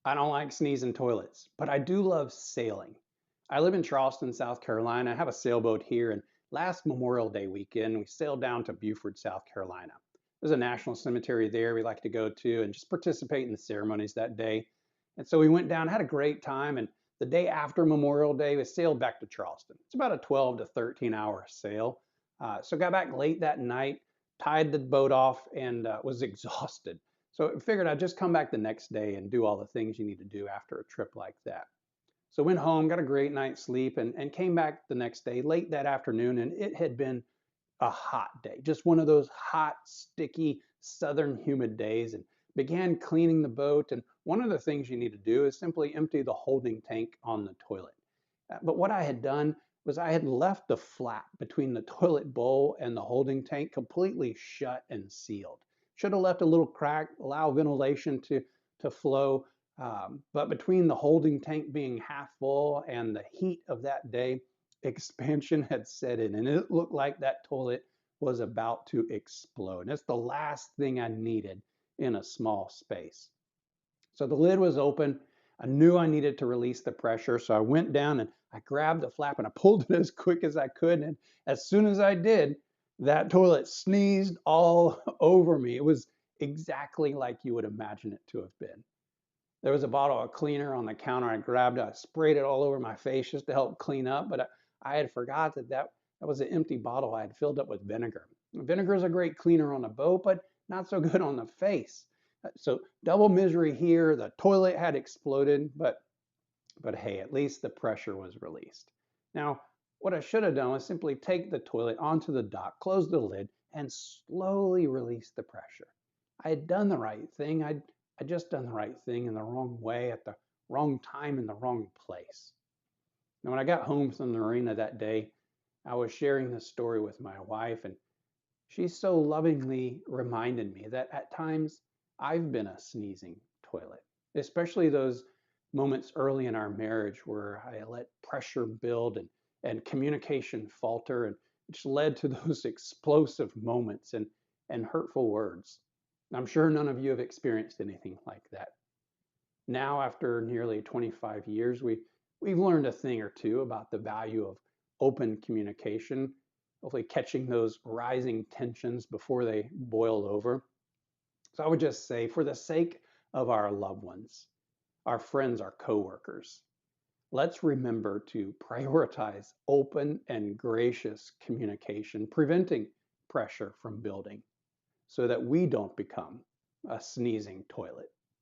I don't like sneezing toilets, but I do love sailing. I live in Charleston, South Carolina. I have a sailboat here, and last Memorial Day weekend, we sailed down to Beaufort, South Carolina. There's a national cemetery there we like to go to and just participate in the ceremonies that day. And so we went down, had a great time, and the day after Memorial Day, we sailed back to Charleston. It's about a 12 to 13-hour sail. So got back late that night, tied the boat off, and was exhausted. So I figured I'd just come back the next day and do all the things you need to do after a trip like that. So went home, got a great night's sleep, and came back the next day late that afternoon, and it had been a hot day, just one of those hot, sticky, southern humid days, and began cleaning the boat. And one of the things you need to do is simply empty the holding tank on the toilet. But what I had done was I had left the flap between the toilet bowl and the holding tank completely shut and sealed. Should have left a little crack, allow ventilation to flow. But between the holding tank being half full and the heat of that day, expansion had set in, and it looked like that toilet was about to explode. And it's the last thing I needed in a small space. So the lid was open. I knew I needed to release the pressure. So I went down and I grabbed the flap and I pulled it as quick as I could. And as soon as I did, that toilet sneezed all over me. It was exactly like you would imagine it to have been. There was a bottle of cleaner on the counter. I grabbed it, I sprayed it all over my face just to help clean up. But I had forgot that was an empty bottle I had filled up with vinegar. Vinegar is a great cleaner on a boat, but not so good on the face. So double misery here. The toilet had exploded, but hey, at least the pressure was released. Now, what I should have done was simply take the toilet onto the dock, close the lid, and slowly release the pressure. I had done the right thing. I just done the right thing in the wrong way at the wrong time in the wrong place. Now, when I got home from the marina that day, I was sharing this story with my wife, and she so lovingly reminded me that at times I've been a sneezing toilet, especially those moments early in our marriage where I let pressure build and communication falter, and which led to those explosive moments and hurtful words. I'm sure none of you have experienced anything like that. Now, after nearly 25 years, we've learned a thing or two about the value of open communication, hopefully catching those rising tensions before they boil over. So I would just say, for the sake of our loved ones, our friends, our coworkers, let's remember to prioritize open and gracious communication, preventing pressure from building so that we don't become a sneezing toilet.